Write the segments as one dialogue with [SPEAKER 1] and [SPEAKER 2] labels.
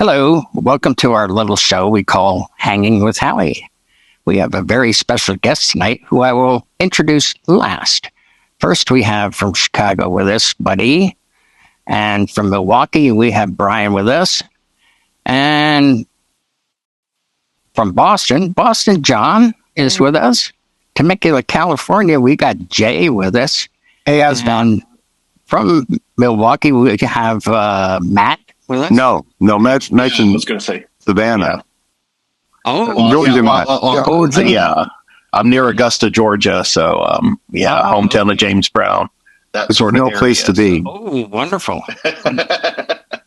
[SPEAKER 1] Hello, welcome to our little show we call Hanging with Howie. We have a very special guest tonight who I will introduce last. First, we have from Chicago with us, Buddy. And from Milwaukee, we have Brian with us. And from Boston, John is with us. Temecula, California, we got Jay with us.
[SPEAKER 2] Hey, how's it going?
[SPEAKER 1] From Milwaukee, we have Matt with us.
[SPEAKER 3] No, Matt's in
[SPEAKER 2] I was going to say
[SPEAKER 3] Savannah.
[SPEAKER 2] Yeah, I'm near Augusta, Georgia, so hometown of James Brown.
[SPEAKER 3] That's sort of no place to be.
[SPEAKER 1] Oh, wonderful!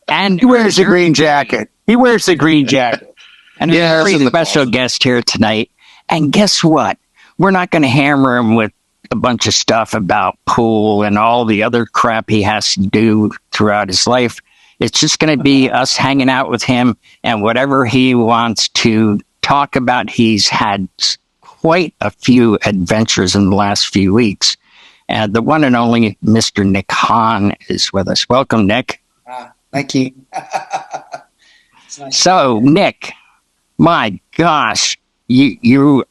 [SPEAKER 1] And
[SPEAKER 2] he wears the green jacket. And
[SPEAKER 1] a very special guest here tonight. And guess what? We're not going to hammer him with a bunch of stuff about pool and all the other crap he has to do throughout his life. It's just going to be us hanging out with him and whatever he wants to talk about. He's had quite a few adventures in the last few weeks. And the one and only Mr. Nick Hahn is with us. Welcome, Nick.
[SPEAKER 4] Thank you.
[SPEAKER 1] So, Nick, my gosh, you're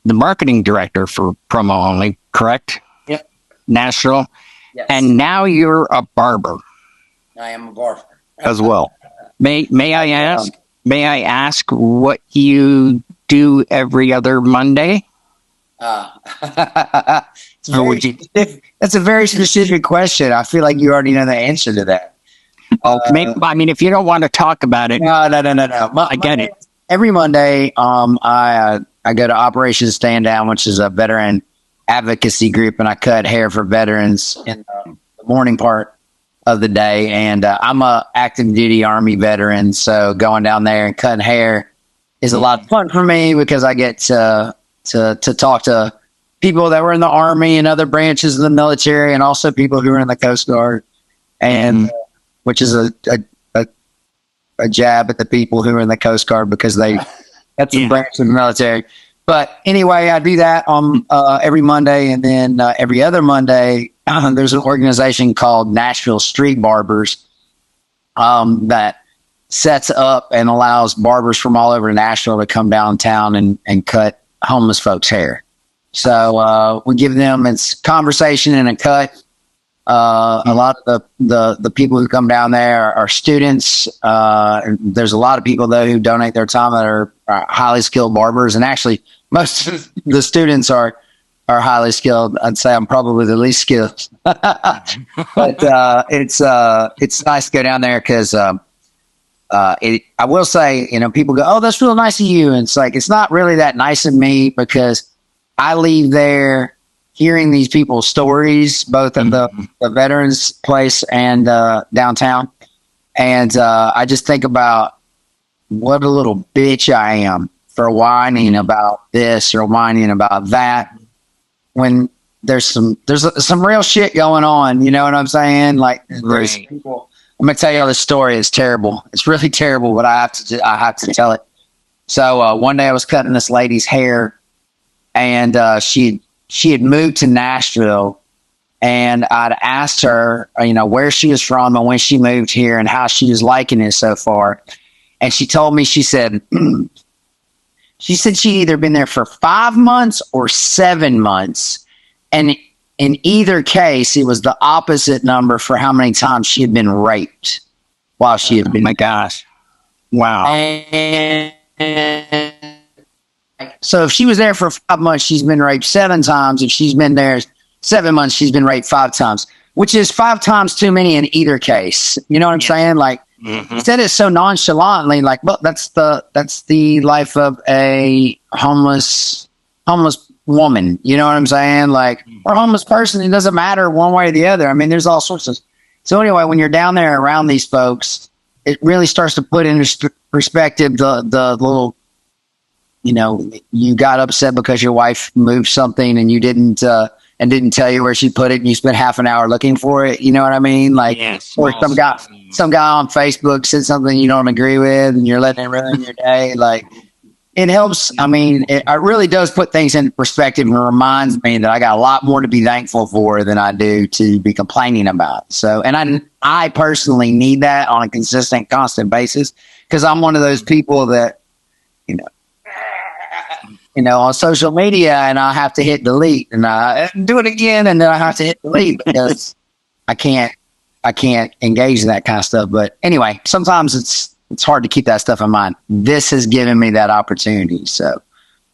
[SPEAKER 1] the marketing director for Promo Only, correct?
[SPEAKER 4] Yep.
[SPEAKER 1] National.
[SPEAKER 4] Yes.
[SPEAKER 1] And now you're a barber.
[SPEAKER 4] I am a barber
[SPEAKER 3] as well.
[SPEAKER 1] May I ask what you do every other Monday?
[SPEAKER 4] That's a very specific question. I feel like you already know the answer to that.
[SPEAKER 1] If you don't want to talk about it,
[SPEAKER 4] no.
[SPEAKER 1] I get it.
[SPEAKER 4] Every Monday, I go to Operation Stand Down, which is a veteran advocacy group, and I cut hair for veterans in the morning part of the day. And I'm a active duty Army veteran, so going down there and cutting hair is a lot of fun for me because I get to talk to people that were in the Army and other branches of the military, and also people who are in the Coast Guard, and which is a jab at the people who are in the Coast Guard because that's a branch of the military. But anyway, I do that on every Monday, and then every other Monday, there's an organization called Nashville Street Barbers that sets up and allows barbers from all over Nashville to come downtown and cut homeless folks' hair. So we give them it's conversation and a cut. A lot of the people who come down there are students. There's a lot of people though who donate their time that are highly skilled barbers, and actually most of the students are highly skilled. I'd say I'm probably the least skilled, but it's nice to go down there because I will say, people go, "Oh, that's real nice of you," and it's like it's not really that nice of me because I leave there hearing these people's stories, both at the veterans place and downtown. And I just think about what a little bitch I am for whining about this or whining about that when there's some real shit going on. You know what I'm saying? Like there's people, I'm going to tell you this story. It's terrible. It's really terrible, but I have to tell it. So one day I was cutting this lady's hair, and she had moved to Nashville, and I'd asked her, where she was from and when she moved here and how she was liking it so far. And she told me, she said she'd either been there for 5 months or 7 months. And in either case, it was the opposite number for how many times she had been raped while she had been.
[SPEAKER 1] Oh my gosh. Wow.
[SPEAKER 4] So if she was there for 5 months, she's been raped 7 times. If she's been there 7 months, she's been raped 5 times, which is 5 times too many in either case. You know what I'm saying? Like, he said it so nonchalantly, like, well, that's the life of a homeless woman. You know what I'm saying? Like, or homeless person. It doesn't matter one way or the other. I mean, there's all sorts of. So anyway, when you're down there around these folks, it really starts to put into perspective the little. You got upset because your wife moved something and you didn't tell you where she put it, and you spent half an hour looking for it. You know what I mean? Like, or some guy on Facebook said something you don't agree with, and you're letting it ruin your day. Like, it helps. I mean, it really does put things into perspective and reminds me that I got a lot more to be thankful for than I do to be complaining about. So, and I personally need that on a consistent, constant basis because I'm one of those people that, on social media and I have to hit delete and I do it again and then I have to hit delete because I can't engage in that kind of stuff. But anyway, sometimes it's hard to keep that stuff in mind. This has given me that opportunity. So,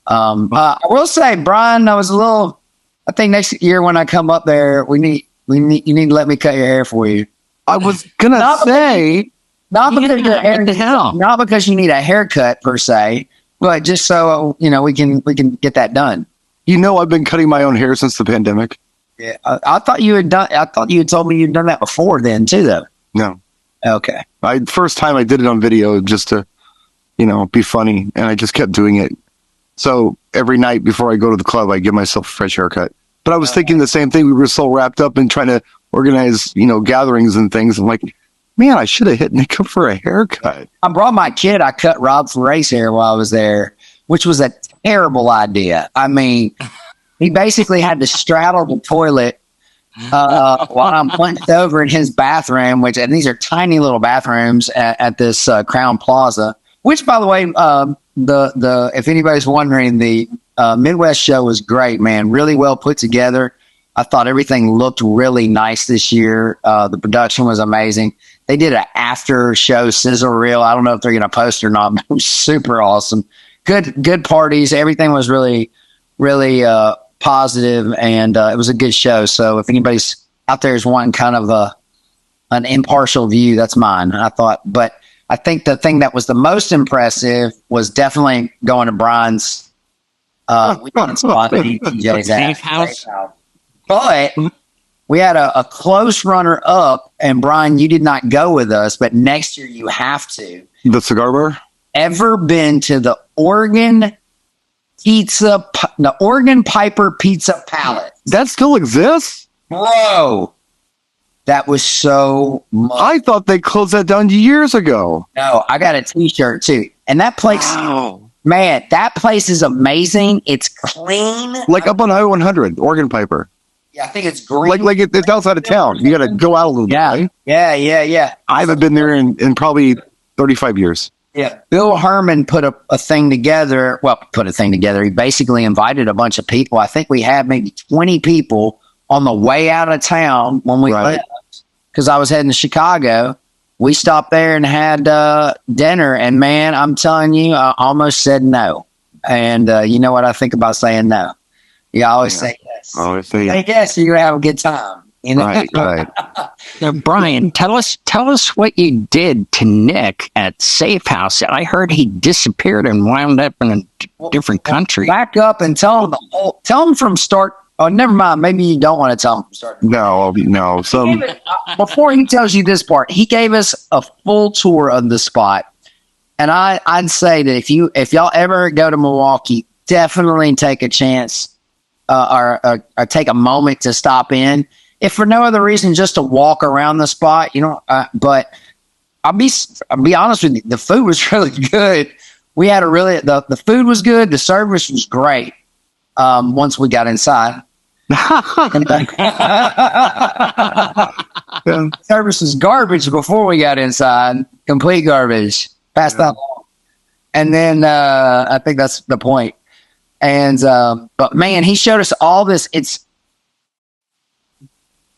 [SPEAKER 4] I will say, Brian, I think next year when I come up there, you need to let me cut your hair for you.
[SPEAKER 3] I was gonna say,
[SPEAKER 4] not because you need a haircut per se, but just so we can get that done.
[SPEAKER 3] I've been cutting my own hair since the pandemic.
[SPEAKER 4] Yeah, I thought you had told me you'd done that before then too, though.
[SPEAKER 3] No.
[SPEAKER 4] Okay.
[SPEAKER 3] First time I did it on video just to, be funny, and I just kept doing it. So every night before I go to the club, I give myself a fresh haircut. But I was thinking the same thing. We were so wrapped up in trying to organize, gatherings and things. I'm like, man, I should have hit Nick up for a haircut.
[SPEAKER 4] I brought my kid. I cut Rob Ferre's hair while I was there, which was a terrible idea. I mean, he basically had to straddle the toilet while I'm hunched over in his bathroom, and these are tiny little bathrooms at this Crown Plaza, which, by the way, if anybody's wondering, the Midwest show was great, man. Really well put together. I thought everything looked really nice this year. The production was amazing. They did an after show sizzle reel. I don't know if they're going to post or not, but it was super awesome. Good parties. Everything was really, really positive, and it was a good show. So if anybody's out there is wanting kind of an impartial view, that's mine. But I think the thing that was the most impressive was definitely going to Brian's weekend spot at DJ's
[SPEAKER 1] Safe House.
[SPEAKER 4] But we had a close runner up, and Brian, you did not go with us, but next year you have to.
[SPEAKER 3] The cigar bar?
[SPEAKER 4] Ever been to the Oregon Piper Pizza Palace?
[SPEAKER 3] That still exists?
[SPEAKER 4] Bro, that was so much.
[SPEAKER 3] I thought they closed that down years ago.
[SPEAKER 4] No, I got a t-shirt too. And that place, man, that place is amazing. It's clean.
[SPEAKER 3] Like up on Highway 100, Oregon Piper.
[SPEAKER 4] Yeah, I think it's green.
[SPEAKER 3] Like it's outside of town. You got to go out a little bit, right?
[SPEAKER 4] Yeah.
[SPEAKER 3] I haven't been there in probably 35 years.
[SPEAKER 4] Yeah. Bill Herman put a thing together. Well, put a thing together. He basically invited a bunch of people. I think we had maybe 20 people on the way out of town when we left. Because I was heading to Chicago. We stopped there and had dinner. And, man, I'm telling you, I almost said no. And you know what I think about saying no? You always say yes.
[SPEAKER 3] Always say yes.
[SPEAKER 4] Say yes, you're going to have a good time.
[SPEAKER 3] Right.
[SPEAKER 1] Now, Brian, tell us what you did to Nick at Safe House. I heard he disappeared and wound up in a different country.
[SPEAKER 4] Back up and tell him from start. Oh, never mind. Maybe you don't want to tell him from start.
[SPEAKER 3] No.
[SPEAKER 4] Before he tells you this part, he gave us a full tour of the spot, and I'd say that if y'all ever go to Milwaukee, definitely take a chance or take a moment to stop in. If for no other reason, just to walk around the spot, but I'll be honest with you, the food was really good. We had the food was good. The service was great. Once we got inside, service was garbage before we got inside, complete garbage. Passed that along. And then, I think that's the point. And, but man, he showed us all this.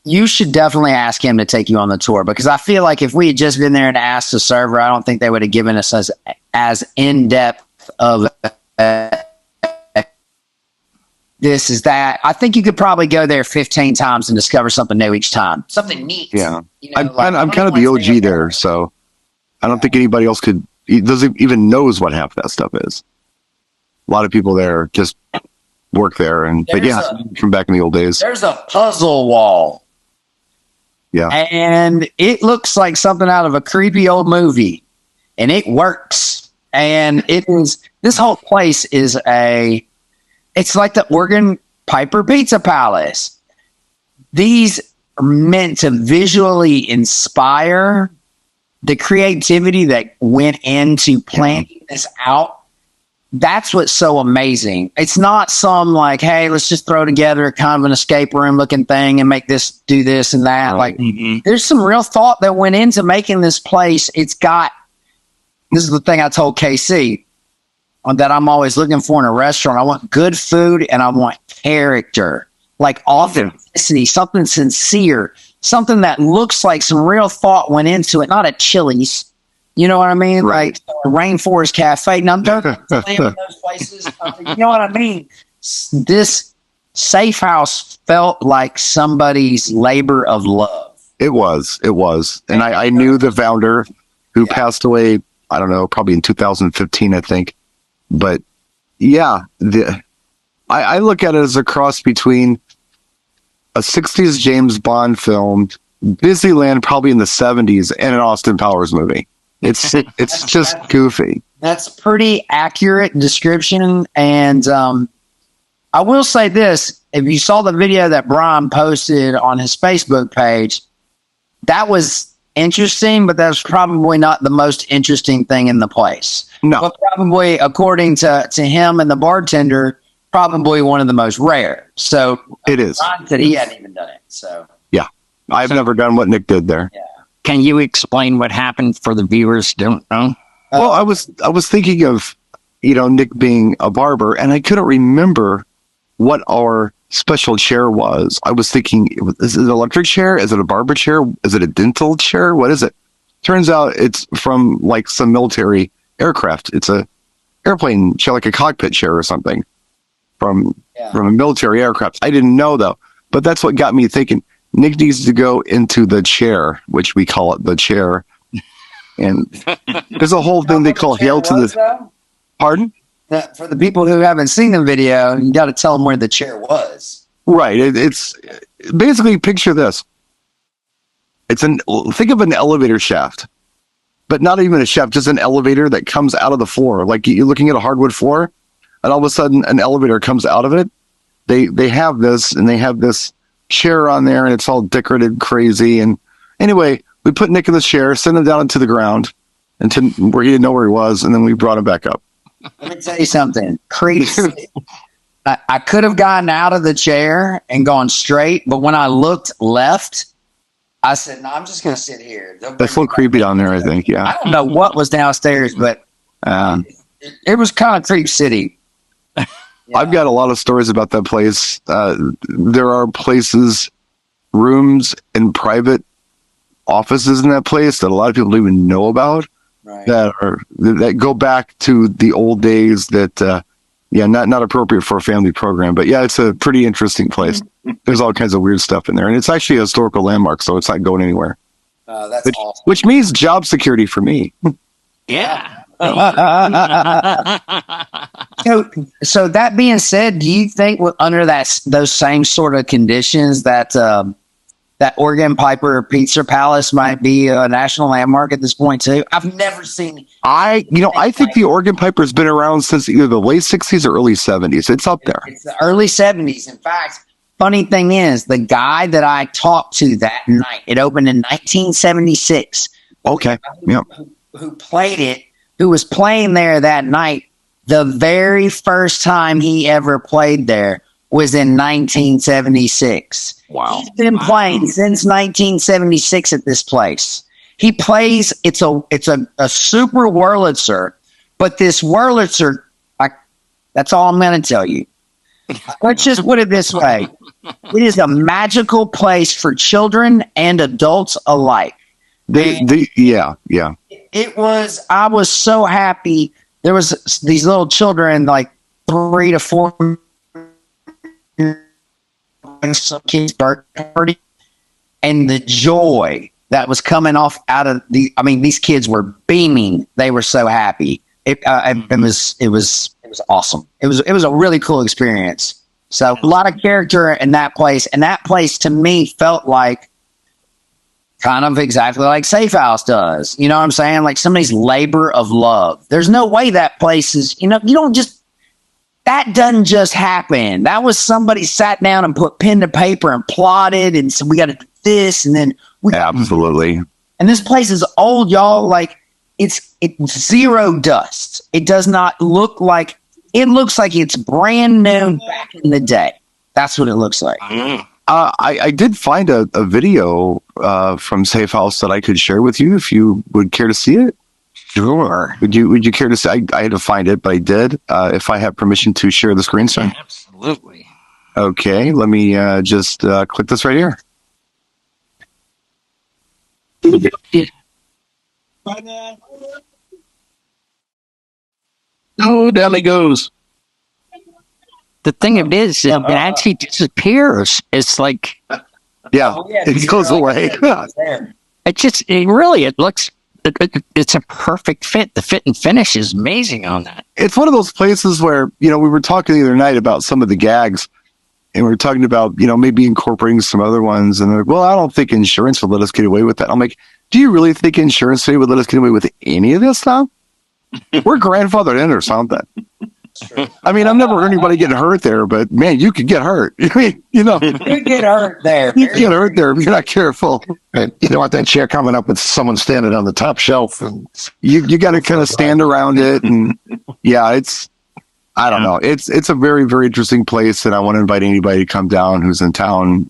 [SPEAKER 4] You should definitely ask him to take you on the tour, because I feel like if we had just been there and asked the server, I don't think they would have given us as in-depth of this is that. I think you could probably go there 15 times and discover something new each time. Something neat.
[SPEAKER 3] Yeah. I'm kind of the OG there, so I don't think anybody else doesn't even knows what half that stuff is. A lot of people there just work there, from back in the old days.
[SPEAKER 4] There's a puzzle wall.
[SPEAKER 3] Yeah. And
[SPEAKER 4] it looks like something out of a creepy old movie, and it works. And this whole place is it's like the Oregon Piper Pizza Palace. These are meant to visually inspire. The creativity that went into planning this out that's what's so amazing. It's not some like, hey, let's just throw together kind of an escape room looking thing and make this, do this and that. Like, there's some real thought that went into making this place. It's got, this is the thing I told KC that I'm always looking for in a restaurant. I want good food and I want character, like authenticity, something sincere, something that looks like some real thought went into it, not a Chili's. You know what I mean?
[SPEAKER 3] Right.
[SPEAKER 4] Like Rainforest Cafe. Now, don't in those places. You know what I mean? This safe house felt like somebody's labor of love.
[SPEAKER 3] It was. And I knew the founder who passed away, I don't know, probably in 2015, I think. But yeah, I look at it as a cross between a 60s James Bond film, Disneyland probably in the 70s, and an Austin Powers movie. It's just goofy.
[SPEAKER 4] That's pretty accurate description. And I will say this, if you saw the video that Brian posted on his Facebook page, that was interesting, but that's probably not the most interesting thing in the place.
[SPEAKER 3] No.
[SPEAKER 4] But probably, according to him and the bartender, probably one of the most rare. So
[SPEAKER 3] it is.
[SPEAKER 4] Brian said he hadn't even done it. So
[SPEAKER 3] yeah, I've never done what Nick did there.
[SPEAKER 4] Yeah.
[SPEAKER 1] Can you explain what happened for the viewers who don't know?
[SPEAKER 3] Well, I was thinking of, Nick being a barber, and I couldn't remember what our special chair was. I was thinking, is it an electric chair? Is it a barber chair? Is it a dental chair? What is it? Turns out it's from like some military aircraft. It's a airplane chair, like a cockpit chair or something from a military aircraft. I didn't know though, but that's what got me thinking. Nick needs to go into the chair, which we call it the chair. And there's a whole thing they call Hail to the... Pardon?
[SPEAKER 4] For the people who haven't seen the video, you got to tell them where the chair was.
[SPEAKER 3] Right. It's basically, picture this. Think of an elevator shaft, but not even a shaft, just an elevator that comes out of the floor. Like you're looking at a hardwood floor, and all of a sudden an elevator comes out of it. They have this, and they have this chair on there, and it's all decorated crazy. And anyway, we put Nick in the chair, sent him down into the ground until where he didn't know where he was, and then we brought him back up.
[SPEAKER 4] Let me tell you something crazy. I could have gotten out of the chair and gone straight, but when I looked left, I said, "No, I'm just going to sit here."
[SPEAKER 3] That's a little creepy down there, I think. Yeah,
[SPEAKER 4] I don't know what was downstairs, but it was kind of creep city.
[SPEAKER 3] Yeah. I've got a lot of stories about that place. There are places, rooms, and private offices in that place that a lot of people don't even know about. Right. That go back to the old days. That not appropriate for a family program. But yeah, it's a pretty interesting place. There's all kinds of weird stuff in there, and it's actually a historical landmark, so it's not going anywhere.
[SPEAKER 4] That's awesome.
[SPEAKER 3] Which means job security for me.
[SPEAKER 1] Yeah.
[SPEAKER 4] So that being said, do you think under those same sort of conditions that that Organ Piper Pizza Palace might be a national landmark at this point too? I've never seen.
[SPEAKER 3] I think the Organ Piper's been around since either the late 60s or early 70s. It's up there.
[SPEAKER 4] It's the early 70s. In fact, funny thing is, the guy that I talked to that night, it opened in 1976.
[SPEAKER 3] Okay. Yeah.
[SPEAKER 4] Who played it? Who was playing there that night? The very first time he ever played there was in 1976.
[SPEAKER 1] Wow.
[SPEAKER 4] He's been playing since 1976 at this place. He plays, it's a super Wurlitzer, but this Wurlitzer, that's all I'm going to tell you. Let's just put it this way. It is a magical place for children and adults alike.
[SPEAKER 3] Yeah.
[SPEAKER 4] I was so happy. There was these little children, like 3 to 4, some kids' birthday party, and the joy that was coming off out of these kids were beaming. They were so happy. It was awesome. It was a really cool experience. So a lot of character in that place, and that place to me felt like kind of exactly like Safe House does. You know what I'm saying? Like somebody's labor of love. There's no way that place is, that doesn't just happen. That was somebody sat down and put pen to paper and plotted and said, we got to do this. And then
[SPEAKER 3] absolutely.
[SPEAKER 4] And this place is old, y'all. Like it's zero dust. It does not look like it looks like it's brand new back in the day. That's what it looks like.
[SPEAKER 3] I did find a video from Safe House that I could share with you if you would care to see it.
[SPEAKER 1] Sure.
[SPEAKER 3] Would you care to see? I had to find it, but I did. If I have permission to share the screen, sir.
[SPEAKER 1] Absolutely.
[SPEAKER 3] Okay, let me just click this right here.
[SPEAKER 2] Oh, down it goes.
[SPEAKER 1] The thing of it is, it actually disappears. It's like,
[SPEAKER 3] Yeah, it goes away.
[SPEAKER 1] it looks, it's a perfect fit. The fit and finish is amazing on that.
[SPEAKER 3] It's one of those places where, we were talking the other night about some of the gags, and we were talking about, maybe incorporating some other ones. And they're like, well, I don't think insurance would let us get away with that. I'm like, do you really think insurance today would let us get away with any of this stuff? We're grandfathered in or something. I mean, I've never heard anybody get hurt there, but man, you could get hurt.
[SPEAKER 4] You get hurt there.
[SPEAKER 3] You get hurt there if you're not careful.
[SPEAKER 5] And you don't want that chair coming up with someone standing on the top shelf. And
[SPEAKER 3] You got to kind of stand around it, and I don't know. It's a very, very interesting place, and I want to invite anybody to come down who's in town.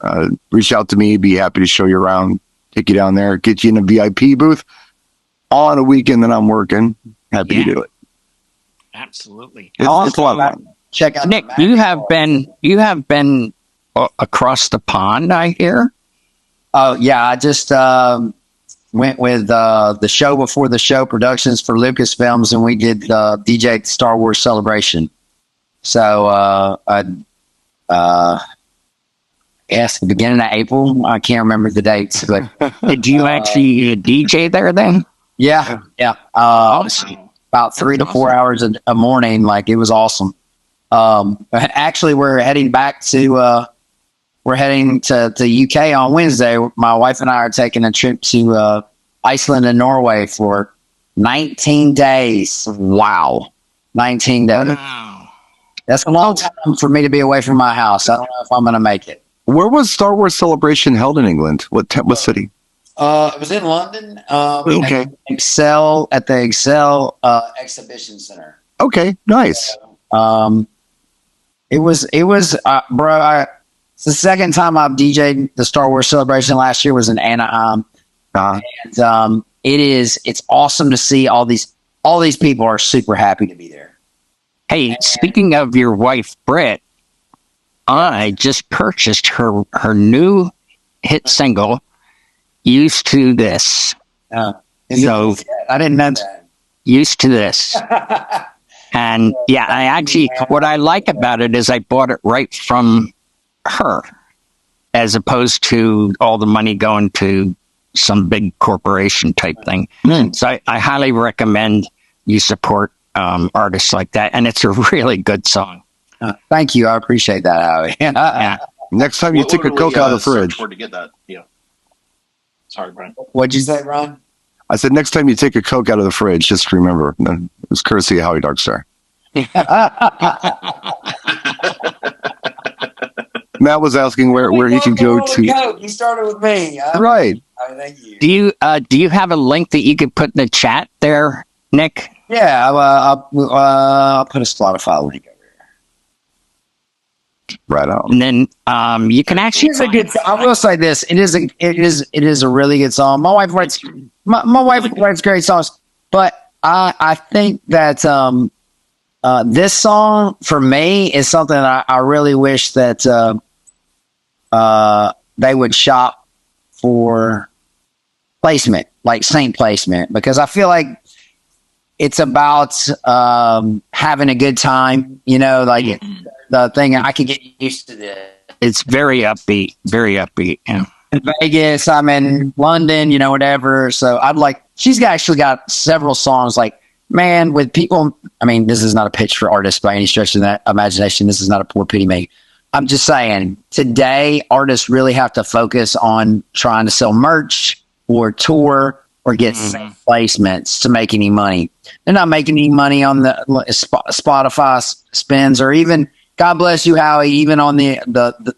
[SPEAKER 3] Reach out to me. Be happy to show you around, take you down there, get you in a VIP booth. All on a weekend that I'm working. Happy to do it.
[SPEAKER 1] Absolutely.
[SPEAKER 3] It's a lot of fun.
[SPEAKER 4] Check out
[SPEAKER 1] Nick, you have been across the pond, I hear.
[SPEAKER 4] Oh yeah, I just went with the show before the show productions for Lucasfilms, and we did DJ Star Wars Celebration. So yes, the beginning of April. I can't remember the dates, but
[SPEAKER 1] Did you actually DJ there then?
[SPEAKER 4] yeah. About 3 to 4 hours a morning. Like, it was awesome. Actually, we're heading to the UK on Wednesday. My wife and I are taking a trip to Iceland and Norway for 19 days. Wow. 19 days.
[SPEAKER 1] Wow.
[SPEAKER 4] That's a long time for me to be away from my house. I don't know if I'm going to make it.
[SPEAKER 3] Where was Star Wars Celebration held in England? What city?
[SPEAKER 4] It was in London.
[SPEAKER 3] Okay.
[SPEAKER 4] At the Excel Exhibition Center.
[SPEAKER 3] Okay, nice.
[SPEAKER 4] It was, bro. It's the second time I've DJ'd the Star Wars Celebration. Last year was in Anaheim, and it's awesome to see all these people are super happy to be there.
[SPEAKER 1] Hey, speaking of your wife, Britt, I just purchased her new hit single, Used to This. So
[SPEAKER 4] I didn't know that.
[SPEAKER 1] Used to This. And what I like about it is I bought it right from her, as opposed to all the money going to some big corporation type thing. So I highly recommend you support artists like that. And it's a really good song.
[SPEAKER 4] Thank you. I appreciate that, Howie.
[SPEAKER 1] Yeah.
[SPEAKER 3] Next time you take a Coke out of the fridge.
[SPEAKER 2] To get that, Sorry, Brian.
[SPEAKER 4] What'd you say, Ron?
[SPEAKER 3] I said, next time you take a Coke out of the fridge, just remember, it was courtesy of Howie Darkstar. Matt was asking where he can go to.
[SPEAKER 4] Coke. You started with me.
[SPEAKER 3] Right.
[SPEAKER 4] Thank you.
[SPEAKER 1] Do you have a link that you could put in the chat there, Nick?
[SPEAKER 4] Yeah, I'll put a Spotify link over here.
[SPEAKER 3] Right on.
[SPEAKER 1] And then you can actually.
[SPEAKER 4] I will say this: it is a really good song. My wife writes great songs, but I think that this song for me is something that I really wish that they would shop for placement, like sync placement, because I feel like it's about having a good time. Like the thing I can get used to this.
[SPEAKER 1] It's very upbeat, Yeah.
[SPEAKER 4] In Vegas, I'm in London, whatever. So she's actually got several songs like, man, with people. I mean, this is not a pitch for artists by any stretch of that imagination. This is not a poor pity me. I'm just saying, today, artists really have to focus on trying to sell merch or tour or get placements to make any money. They're not making any money on the Spotify spins, or even, God bless you, Howie, even on the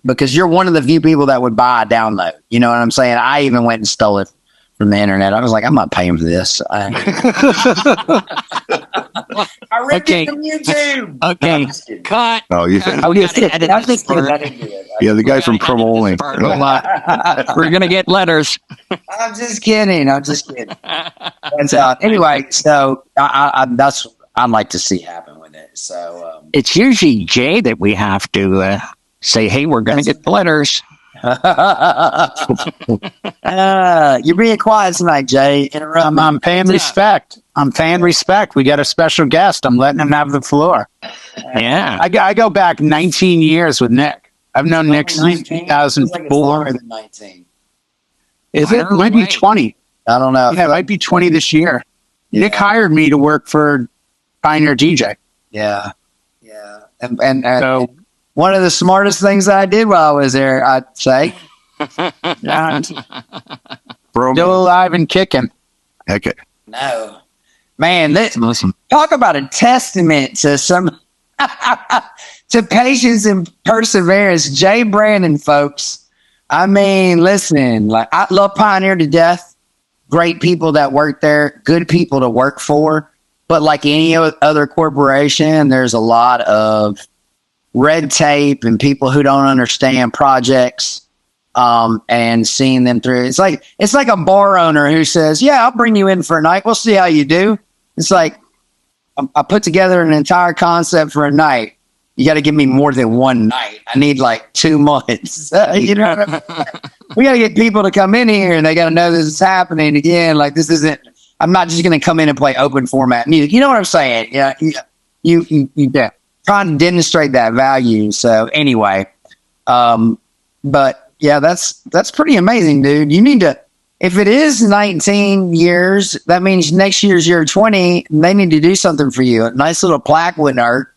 [SPEAKER 4] because you're one of the few people that would buy a download. You know what I'm saying? I even went and stole it from the internet. I was like, I'm not paying for this. I ripped
[SPEAKER 1] Okay.
[SPEAKER 4] it from YouTube.
[SPEAKER 1] Okay, cut.
[SPEAKER 3] Oh, you think?
[SPEAKER 1] Oh,
[SPEAKER 3] Yeah, the guy from Promo Only.
[SPEAKER 1] We're gonna get letters.
[SPEAKER 4] I'm just kidding. Anyway, so that's what I'd like to see happen with it. So
[SPEAKER 1] It's usually Jay that we have to say, "Hey, we're gonna get letters."
[SPEAKER 4] you're being quiet tonight, Jay.
[SPEAKER 6] I'm paying respect. We got a special guest. I'm letting him have the floor.
[SPEAKER 1] Yeah,
[SPEAKER 6] I go back 19 years with Nick. I've known Nick since 2004.
[SPEAKER 4] Like 19.
[SPEAKER 6] Is it? It might be 20.
[SPEAKER 4] I don't know.
[SPEAKER 6] Yeah, it might be 20 this year.
[SPEAKER 4] Yeah.
[SPEAKER 6] Nick hired me to work for Pioneer DJ.
[SPEAKER 4] Yeah. And
[SPEAKER 6] So
[SPEAKER 4] one of the smartest things I did while I was there, I'd say.
[SPEAKER 6] still alive and kicking.
[SPEAKER 3] Okay.
[SPEAKER 4] No. Man,
[SPEAKER 1] awesome.
[SPEAKER 4] talk about a testament to some to patience and perseverance. Jay Brandon, folks. I mean, listen, like I love Pioneer to death. Great people that work there, good people to work for. But like any other corporation, there's a lot of red tape and people who don't understand projects and seeing them through. It's like a bar owner who says, "Yeah, I'll bring you in for a night. We'll see how you do." It's like I put together an entire concept for a night. You got to give me more than one night. I need like 2 months. You know what I mean? We got to get people to come in here and they got to know this is happening again. Like this isn't. I'm not just going to come in and play open format music. You know what I'm saying? Yeah. You trying to demonstrate that value. So anyway, but yeah, that's pretty amazing, dude. You need to. If it is 19 years, that means next year's year 20. They need to do something for you. A nice little plaque wouldn't hurt.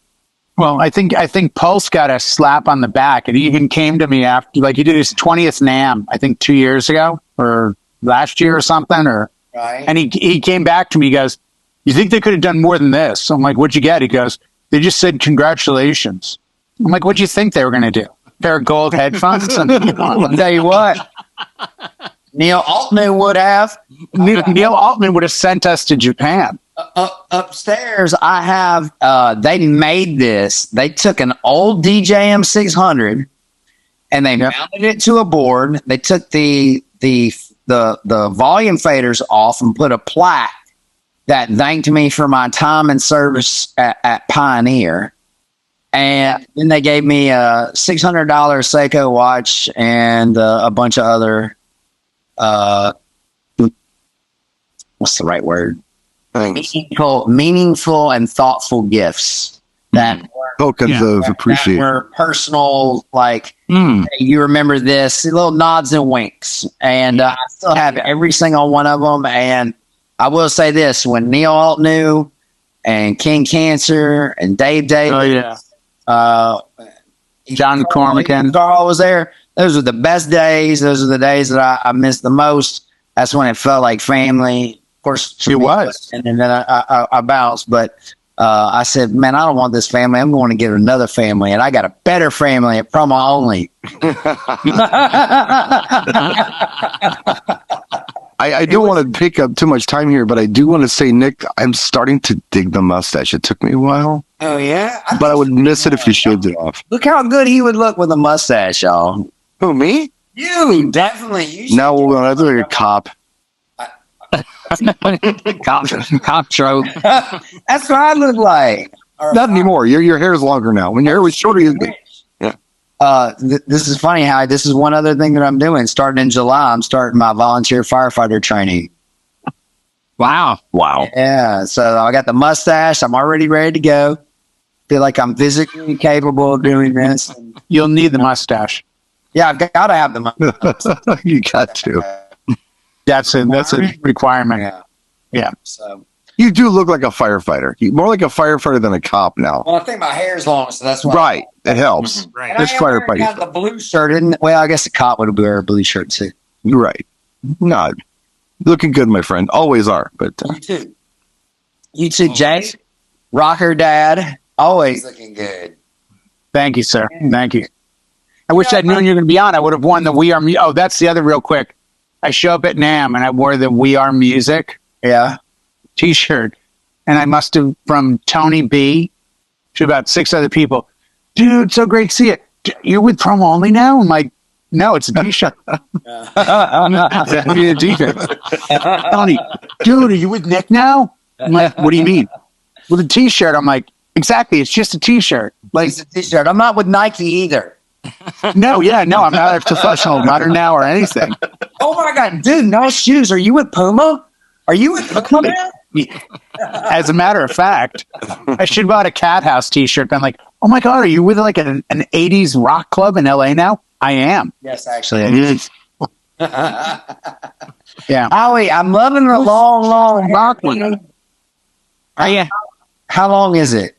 [SPEAKER 6] Well, I think Pulse got a slap on the back. It even came to me after, like, he did his 20th NAMM, I think 2 years ago or last year or something.
[SPEAKER 4] Right.
[SPEAKER 6] And he came back to me. He goes, "You think they could have done more than this?" I'm like, "What'd you get?" He goes, "They just said congratulations." I'm like, "What'd you think they were going to do? A pair of gold headphones?" And,
[SPEAKER 4] I'll tell you what. Neil Altman would have.
[SPEAKER 6] Neil Altman would have sent us to Japan.
[SPEAKER 4] Upstairs, I have. They made this. They took an old DJM 600 and they mounted it to a board. They took the volume faders off and put a plaque that thanked me for my time and service at Pioneer. And then they gave me a $600 Seiko watch and a bunch of other. What's the right word? Meaningful and thoughtful gifts that
[SPEAKER 3] Tokens of appreciation.
[SPEAKER 4] that were personal, like, hey, you remember this, little nods and winks. And I still have every single one of them. And I will say this, when Neil Altman and King Cancer and Dave Davis,
[SPEAKER 6] John Cormican,
[SPEAKER 4] Carl was there, those were the best days. Those are the days that I missed the most. That's when it felt like family. Of course,
[SPEAKER 6] it was.
[SPEAKER 4] And then I bounced. But I said, man, I don't want this family. I'm going to get another family. And I got a better family at Promo Only.
[SPEAKER 3] I don't want to pick up too much time here, but I do want to say, Nick, I'm starting to dig the mustache. It took me a while.
[SPEAKER 4] Oh, yeah?
[SPEAKER 3] But I would miss it if you shaved it off.
[SPEAKER 4] Look how good he would look with a mustache, y'all.
[SPEAKER 3] Who, me?
[SPEAKER 4] You, definitely. You
[SPEAKER 3] now I look like a cop.
[SPEAKER 1] Cop trope.
[SPEAKER 4] That's what I look like.
[SPEAKER 3] Not anymore. Your hair is longer now. When your hair was shorter, you
[SPEAKER 4] this is funny, Howie. This is one other thing that I'm doing. Starting in July, I'm starting my volunteer firefighter training.
[SPEAKER 1] Wow.
[SPEAKER 4] Yeah. So I got the mustache. I'm already ready to go. Feel like I'm physically capable of doing this.
[SPEAKER 6] You'll need the mustache.
[SPEAKER 4] Yeah, I've got to have the mustache.
[SPEAKER 3] You got to.
[SPEAKER 6] That's a requirement. Yeah.
[SPEAKER 4] So
[SPEAKER 3] you do look like a firefighter. More like a firefighter than a cop now.
[SPEAKER 4] well, I think my hair is long, so that's why.
[SPEAKER 3] Right. It helps.
[SPEAKER 4] Right.
[SPEAKER 3] This firefighter.
[SPEAKER 4] Got the blue shirt, and well, I guess the cop would wear a blue shirt too.
[SPEAKER 3] You're right. No, looking good, my friend. Always are. But
[SPEAKER 4] you too, Jay. Rocker dad, always looking good.
[SPEAKER 6] Thank you, sir. Thank you. I wish I'd known you were going to be on. I would have worn the We Are Music. Oh, that's the other real quick. I show up at NAMM and I wore the We Are Music
[SPEAKER 4] Yeah.
[SPEAKER 6] T-shirt. and I must have, from Tony B to about 6 other people, dude, so great to see you. You're with Promo Only now? I'm like, no, it's a t-shirt. A t-shirt. Tony, dude, are you with Nick now? I'm like, what do you mean? With a t-shirt? I'm like, exactly, it's just a t-shirt. Like,
[SPEAKER 4] It's a t-shirt. I'm not with Nike either.
[SPEAKER 6] no, I'm not a professional runner now or anything.
[SPEAKER 4] Oh my God, dude, no shoes. Are you with Puma? Are you with Puma?
[SPEAKER 6] As a matter of fact, I should have bought a Cat House t-shirt. But I'm like, oh my God, are you with like an 80s rock club in LA now? I am.
[SPEAKER 4] Yes, actually.
[SPEAKER 6] Yeah.
[SPEAKER 4] Howie, I'm loving the long rock one.
[SPEAKER 1] Are you?
[SPEAKER 4] How long is it?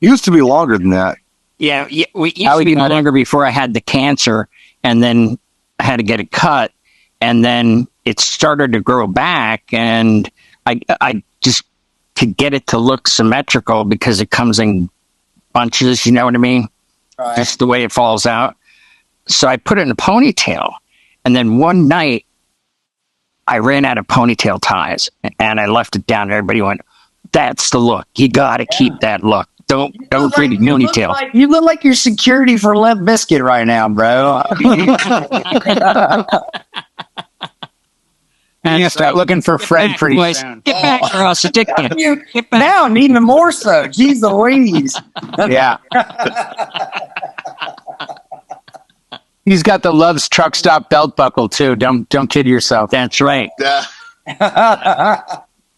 [SPEAKER 3] Used to be longer than that.
[SPEAKER 1] Yeah, we used to be longer before I had the cancer, and then I had to get it cut, and then it started to grow back, and I just could get it to look symmetrical because it comes in bunches, you know what I mean?
[SPEAKER 4] Right.
[SPEAKER 1] Just the way it falls out. So I put it in a ponytail, and then one night I ran out of ponytail ties, and I left it down, and everybody went, "That's the look. You got to keep that look. Don't create a ponytail."
[SPEAKER 4] You look like you're security for Limp Bizkit right now, bro.
[SPEAKER 6] And you start looking for Fred pretty soon.
[SPEAKER 1] Get back, or I'll stick you. Get back.
[SPEAKER 4] Now, even more so. Jeez Louise.
[SPEAKER 6] Yeah. He's got the Love's truck stop belt buckle too. Don't kid yourself.
[SPEAKER 1] That's right.
[SPEAKER 2] Yeah.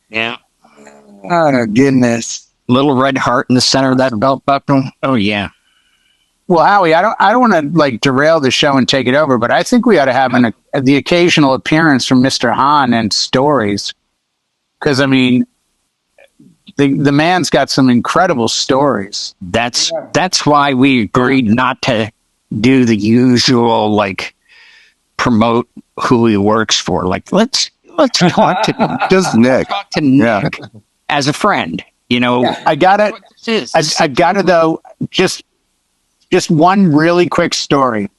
[SPEAKER 1] Yeah.
[SPEAKER 4] Oh, goodness.
[SPEAKER 1] Little red heart in the center of that belt buckle. Oh yeah.
[SPEAKER 6] Well, Howie, I don't want to like derail the show and take it over, but I think we ought to have the occasional appearance from Mr. Hahn and stories, because I mean, the man's got some incredible stories.
[SPEAKER 1] That's why we agreed not to do the usual like promote who he works for. Like let's talk to him.
[SPEAKER 3] Just Nick.
[SPEAKER 1] Talk to Nick as a friend. You know,
[SPEAKER 6] I gotta though just one really quick story.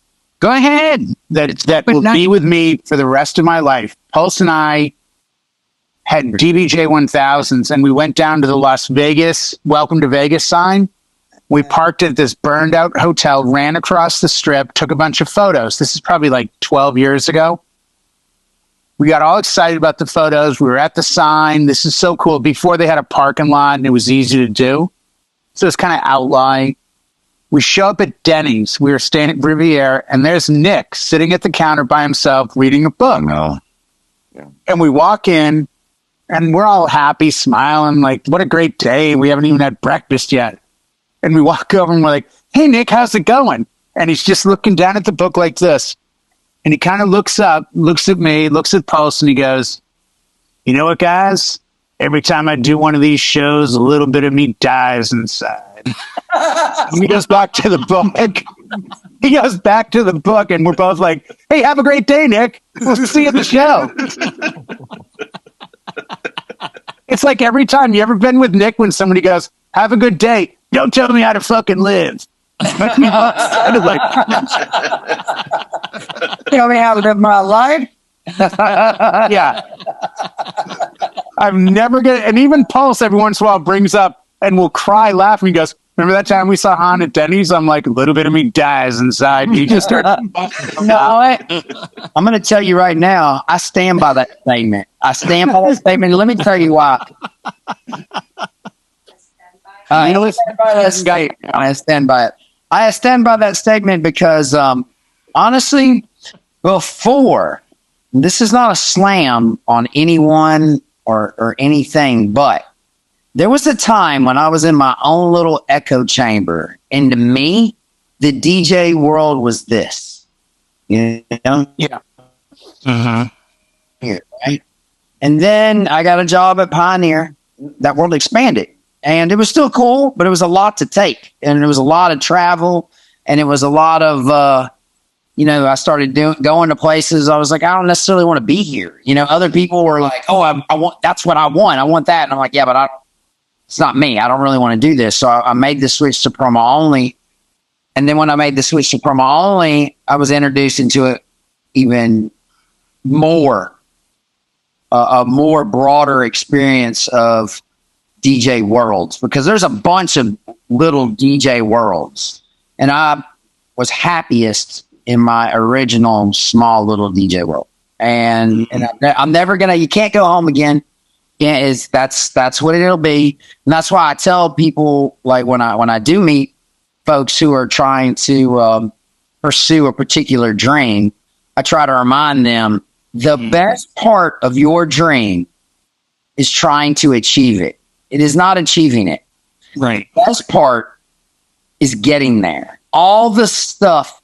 [SPEAKER 1] Go ahead.
[SPEAKER 6] That will be with me for the rest of my life. Pulse and I had DBJ 1000s, and we went down to the Las Vegas Welcome to Vegas sign. We parked at this burned out hotel, ran across the strip, took a bunch of photos. This is probably like 12 years ago. We got all excited about the photos. We were at the sign. This is so cool. Before they had a parking lot and it was easy to do. So it's kind of outlying. We show up at Denny's. We were staying at Riviera, and there's Nick sitting at the counter by himself reading a book.
[SPEAKER 3] No.
[SPEAKER 6] Yeah. And we walk in, and we're all happy, smiling, like, what a great day. We haven't even had breakfast yet. And we walk over, and we're like, hey, Nick, how's it going? And he's just looking down at the book like this. And he kind of looks up, looks at me, looks at Pulse, and he goes, you know what, guys? Every time I do one of these shows, a little bit of me dies inside. And he goes back to the book. He goes back to the book, and we're both like, hey, have a great day, Nick. We'll see you at the show. It's like every time. You ever been with Nick when somebody goes, have a good day? Don't tell me how to fucking live.
[SPEAKER 4] Tell me how to live my life.
[SPEAKER 6] Yeah. I'm never gonna, and even Pulse every once in a while brings up and will cry laughing. He goes, remember that time we saw Hahn at Denny's? I'm like, a little bit of me dies inside. He just started.
[SPEAKER 4] I'm going to tell you right now, I stand by that statement. I stand by that statement. Let me tell you why. I stand by it. I stand by that statement because, honestly, before, this is not a slam on anyone or anything, but there was a time when I was in my own little echo chamber, and to me, the DJ world was this. You know?
[SPEAKER 6] Yeah.
[SPEAKER 4] Here, right? And then I got a job at Pioneer. That world expanded. And it was still cool, but it was a lot to take. And it was a lot of travel. And it was a lot of, I started going to places. I was like, I don't necessarily want to be here. You know, other people were like, oh, I want, that's what I want. I want that. And I'm like, yeah, but it's not me. I don't really want to do this. So I made the switch to promo only. And then when I made the switch to promo only, I was introduced into it even more a more broader experience of DJ worlds, because there's a bunch of little DJ worlds, and I was happiest in my original small little DJ world. And I'm never gonna. You can't go home again. Yeah, that's what it'll be, and that's why I tell people, like, when I do meet folks who are trying to pursue a particular dream, I try to remind them the best part of your dream is trying to achieve it. It is not achieving it.
[SPEAKER 1] Right.
[SPEAKER 4] The best part is getting there. All the stuff,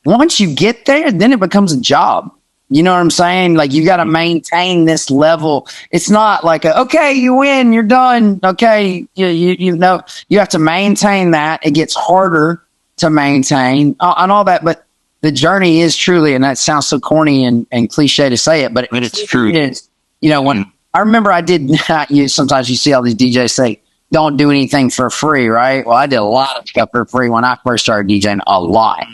[SPEAKER 4] once you get there, then it becomes a job. You know what I'm saying? Like, you got to maintain this level. It's not like, okay, you win, you're done. Okay, you know, you have to maintain that. It gets harder to maintain and all that. But the journey is truly, and that sounds so corny and cliche to say it, but
[SPEAKER 1] it's true.
[SPEAKER 4] It is. You know, when I remember I did not, sometimes you see all these DJs say, don't do anything for free, right? Well, I did a lot of stuff for free when I first started DJing, a lot.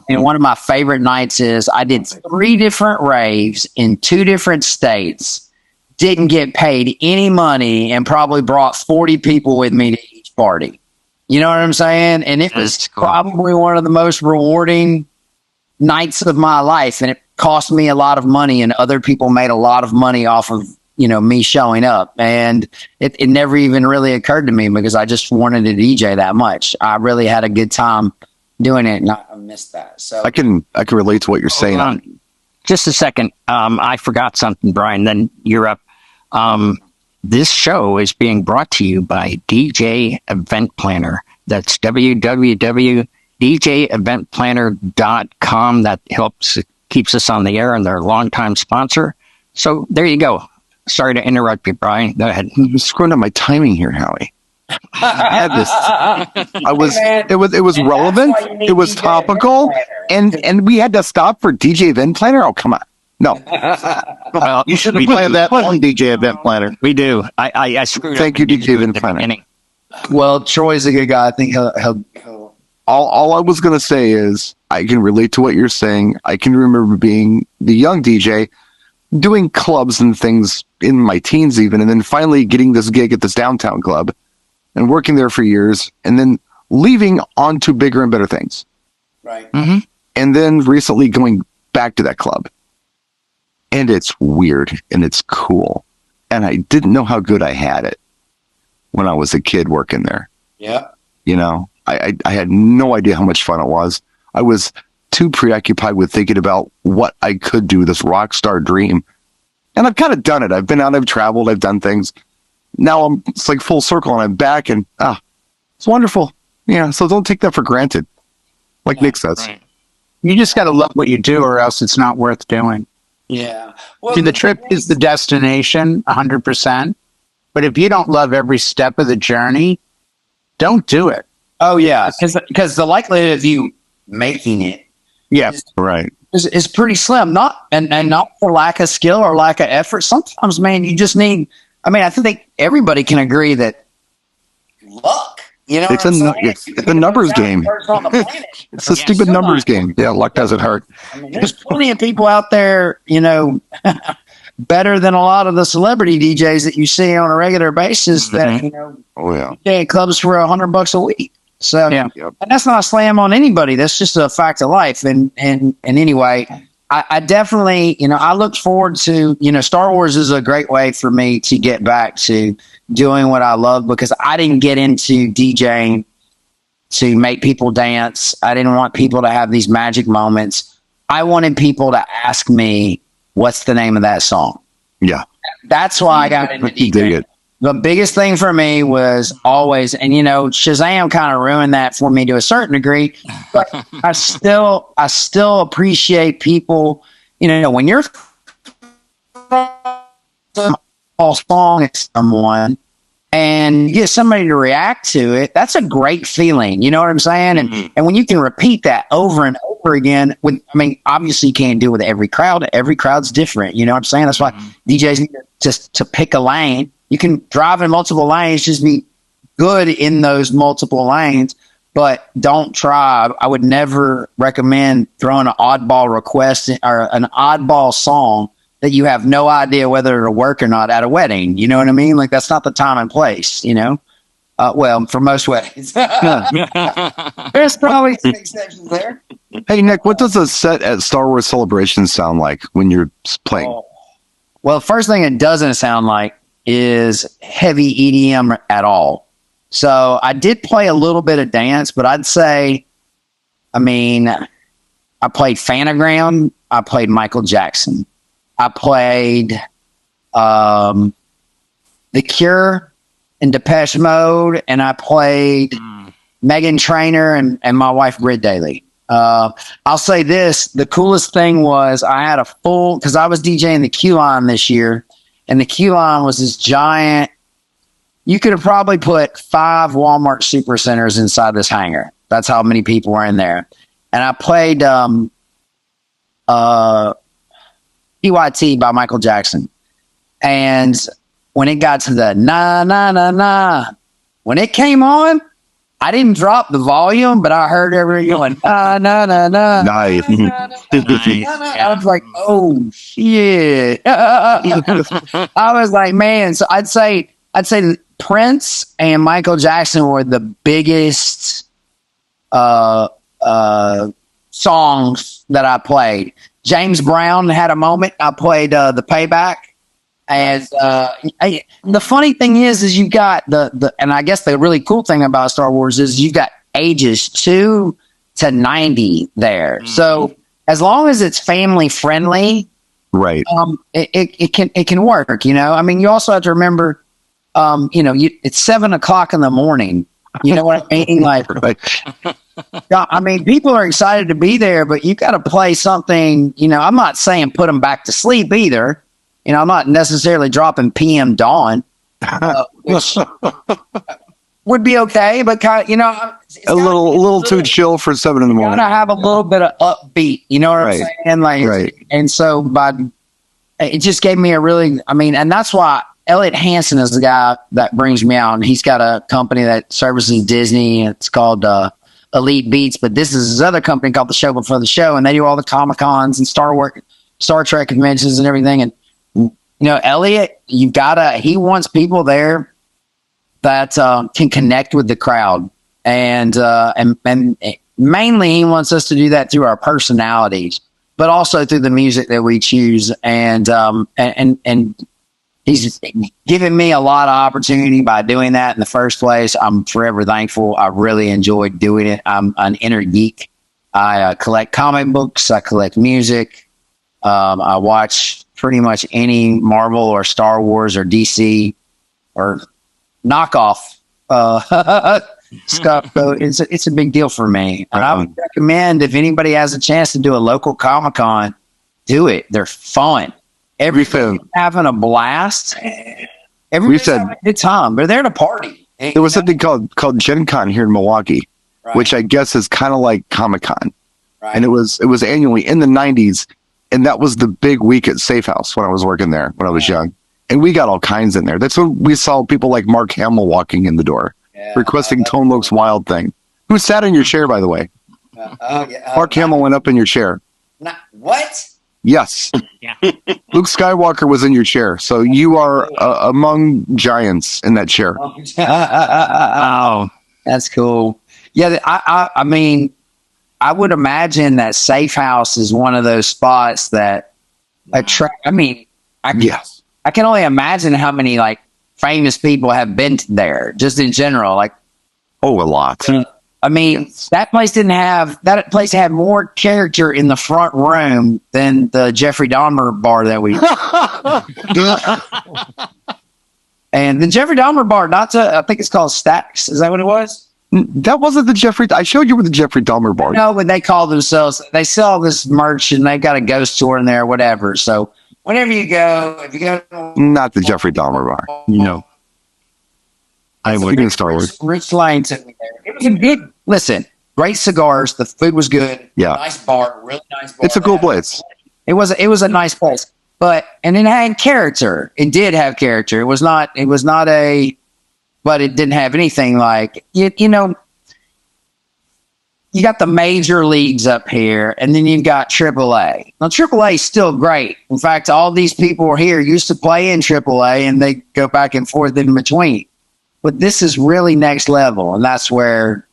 [SPEAKER 4] And one of my favorite nights is I did 3 different raves in 2 different states, didn't get paid any money, and probably brought 40 people with me to each party. You know what I'm saying? And it was probably one of the most rewarding nights of my life. And it cost me a lot of money, and other people made a lot of money off of, you know, me showing up. And it never even really occurred to me, because I just wanted to DJ that much. I really had a good time doing it, and I missed that. So
[SPEAKER 3] I can relate to what you're saying.
[SPEAKER 1] Just a second. I forgot something, Brian. Then you're up. This show is being brought to you by DJ Event Planner. That's www.djeventplanner.com. That keeps us on the air, and they're a longtime sponsor. So there you go. Sorry to interrupt you, Brian. Go ahead.
[SPEAKER 3] I'm screwing up my timing here, Howie. I had this. It was relevant. It was topical, and we had to stop for DJ Event Planner. Oh, come on. No.
[SPEAKER 2] Well, you should have planned that on DJ Event Planner.
[SPEAKER 1] We do. I screwed
[SPEAKER 3] Thank
[SPEAKER 1] up
[SPEAKER 3] you, DJ Event Planner.
[SPEAKER 4] Well, Troy's a good guy. I think he'll
[SPEAKER 3] all I was going to say is I can relate to what you're saying. I can remember being the young DJ, doing clubs and things in my teens even, and then finally getting this gig at this downtown club and working there for years, and then leaving on to bigger and better things.
[SPEAKER 4] Right.
[SPEAKER 1] Mm-hmm.
[SPEAKER 3] And then recently going back to that club. And it's weird and it's cool. And I didn't know how good I had it when I was a kid working there.
[SPEAKER 4] Yeah.
[SPEAKER 3] You know, I had no idea how much fun it was. I was too preoccupied with thinking about what I could do, this rock star dream. And I've kind of done it. I've been out, I've traveled, I've done things. Now it's like full circle, and I'm back, and it's wonderful. Yeah, so don't take that for granted, like Nick says.
[SPEAKER 6] Right. You just got to love what you do, or else it's not worth doing.
[SPEAKER 4] Yeah. Well,
[SPEAKER 6] See, the trip is the destination, 100%. But if you don't love every step of the journey, don't do it.
[SPEAKER 4] Oh, yeah, because the likelihood of you making it,
[SPEAKER 3] Right,
[SPEAKER 4] is pretty slim. Not for lack of skill or lack of effort. Sometimes, man, you just need. I mean, I think everybody can agree that luck. You know,
[SPEAKER 3] it's a numbers game. It's a stupid numbers game. Yeah, luck doesn't hurt.
[SPEAKER 4] I mean, there's plenty of people out there, you know, better than a lot of the celebrity DJs that you see on a regular basis. That, you know, play clubs for $100 a week. So, and that's not a slam on anybody. That's just a fact of life. And anyway, I definitely, you know, I look forward to, you know, Star Wars is a great way for me to get back to doing what I love, because I didn't get into DJing to make people dance. I didn't want people to have these magic moments. I wanted people to ask me, what's the name of that song?
[SPEAKER 3] Yeah.
[SPEAKER 4] That's why I got into DJing.
[SPEAKER 3] Dig it.
[SPEAKER 4] The biggest thing for me was always, and you know, Shazam kind of ruined that for me to a certain degree, but I still appreciate people, you know, when you're a song at someone and you get somebody to react to it, that's a great feeling. You know what I'm saying? And when you can repeat that over and over again with, I mean, obviously you can't do it with every crowd. Every crowd's different. You know what I'm saying? That's why DJs need to pick a lane. You can drive in multiple lanes, just be good in those multiple lanes, but don't try. I would never recommend throwing an oddball request or an oddball song that you have no idea whether it'll work or not at a wedding. You know what I mean? Like, that's not the time and place, you know? Well, for most weddings. There's probably some exceptions there.
[SPEAKER 3] Hey, Nick, what does a set at Star Wars Celebration sound like when you're playing?
[SPEAKER 4] Well, the first thing it doesn't sound like is heavy EDM at all. So I did play a little bit of dance, but I'd say, I played Phantogram. I played Michael Jackson. I played The Cure and Depeche Mode, and I played Meghan Trainor and my wife Britt Daly. I'll say this: the coolest thing was I had a full, because I was DJing the Q Line this year, and the Q Line was this giant. You could have probably put 5 Walmart Supercenters inside this hangar. That's how many people were in there. And I played PYT by Michael Jackson. And when it got to the na na na na, when it came on, I didn't drop the volume, but I heard everybody going na na na na.
[SPEAKER 3] Nice.
[SPEAKER 4] I was like, oh shit. I was like, man. So I'd say Prince and Michael Jackson were the biggest songs that I played. James Brown had a moment. I played The Payback. And the funny thing is you got and I guess the really cool thing about Star Wars is you got ages 2 to 90 there. Mm-hmm. So as long as it's family friendly,
[SPEAKER 3] right?
[SPEAKER 4] It can work. You know, I mean, you also have to remember, it's 7 o'clock in the morning. You know what I mean? Like, I mean, people are excited to be there, but you got to play something. You know, I'm not saying put them back to sleep either. You know, I'm not necessarily dropping PM Dawn, which would be okay, but kind of,
[SPEAKER 3] a little too chill for 7 in the morning.
[SPEAKER 4] Gotta have a little bit of upbeat. You know what I'm saying? Like,
[SPEAKER 3] right.
[SPEAKER 4] And so, it just gave me and that's why Elliot Hansen is the guy that brings me out, and he's got a company that services Disney. It's called Elite Beats, but this is his other company called The Show Before the Show, and they do all the Comic-Cons and Star Trek conventions and everything. And Elliot, he wants people there that can connect with the crowd, and mainly he wants us to do that through our personalities, but also through the music that we choose, and he's given me a lot of opportunity by doing that in the first place. I'm forever thankful. I really enjoyed doing it. I'm an inner geek. I collect comic books. I collect music. I watch pretty much any Marvel or Star Wars or DC or knockoff stuff. So it's a big deal for me. And I would recommend, if anybody has a chance to do a local Comic-Con, do it. They're fun. Everybody's having a blast. Everybody's having a good time. They're there to party.
[SPEAKER 3] There was something called Gen Con here in Milwaukee, which I guess is kind of like Comic-Con. Right. And it was annually in the 90s. And that was the big week at Safe House when I was working there when I was young. And we got all kinds in there. That's when we saw people like Mark Hamill walking in the door, requesting Tone Loc's Wild Thing. Who sat in your chair, by the way? Mark Hamill went up in your chair.
[SPEAKER 4] What?
[SPEAKER 3] Yes. Yeah. Luke Skywalker was in your chair. So you are among giants in that chair.
[SPEAKER 4] Oh, that's cool. Yeah, I mean, I would imagine that Safe House is one of those spots that attract. I mean, I can only imagine how many like famous people have been there, just in general. Like,
[SPEAKER 3] a lot.
[SPEAKER 4] I mean, that place had more character in the front room than the Jeffrey Dahmer bar that we. And the Jeffrey Dahmer bar, I think it's called Stacks. Is that what it was?
[SPEAKER 3] That wasn't the Jeffrey. I showed you where the Jeffrey Dahmer bar.
[SPEAKER 4] No, but they call themselves. They sell this merch, and they've got a ghost tour in there, whatever. So whenever you go, if you go,
[SPEAKER 3] not the Jeffrey Dahmer bar. No, I went in Star Wars.
[SPEAKER 4] Rich Lane took me there. It was a good. Listen, great cigars. The food was good.
[SPEAKER 3] Yeah,
[SPEAKER 4] nice bar. Really nice bar.
[SPEAKER 3] It's a cool place.
[SPEAKER 4] It was a nice place, and it had character. It did have character. It was not but it didn't have anything like, you got the major leagues up here, and then you've got AAA. Now, AAA is still great. In fact, all these people here used to play in AAA, and they go back and forth in between. But this is really next level, and that's where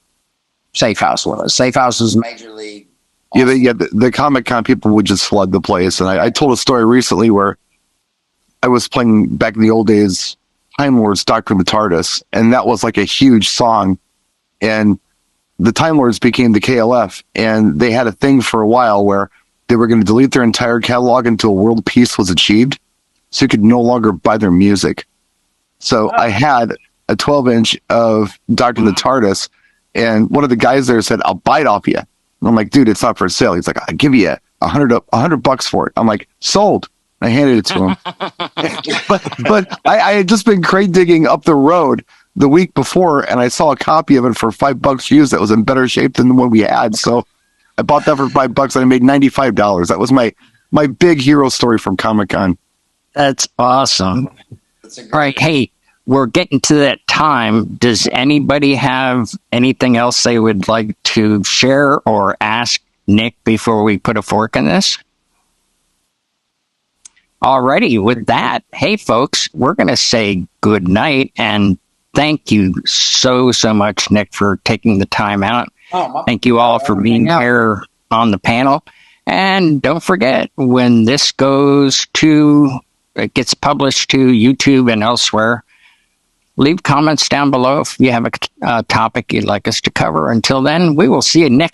[SPEAKER 4] Safe House was. Safe House was major league.
[SPEAKER 3] Yeah, the Comic-Con people would just flood the place. And I told a story recently where I was playing back in the old days, Time Lords, Doctor the TARDIS, and that was like a huge song. And the Time Lords became the KLF, and they had a thing for a while where they were going to delete their entire catalog until world peace was achieved, so you could no longer buy their music. So I had a 12-inch of Doctor the TARDIS, and one of the guys there said, "I'll buy it off you." And I'm like, "Dude, it's not for sale." He's like, "I'll give you $100 for it." I'm like, "Sold." I handed it to him. but I had just been crate digging up the road the week before, and I saw a copy of it for $5 used that was in better shape than the one we had. So I bought that for $5 and I made $95. That was my big hero story from Comic-Con.
[SPEAKER 1] That's awesome. All right. Hey, we're getting to that time. Does anybody have anything else they would like to share or ask Nick before we put a fork in this? Alrighty, with that, hey folks, we're going to say good night, and thank you so much, Nick, for taking the time out. Thank you all for being here on the panel. And don't forget, when this gets published to YouTube and elsewhere, leave comments down below if you have a topic you'd like us to cover. Until then, we will see you next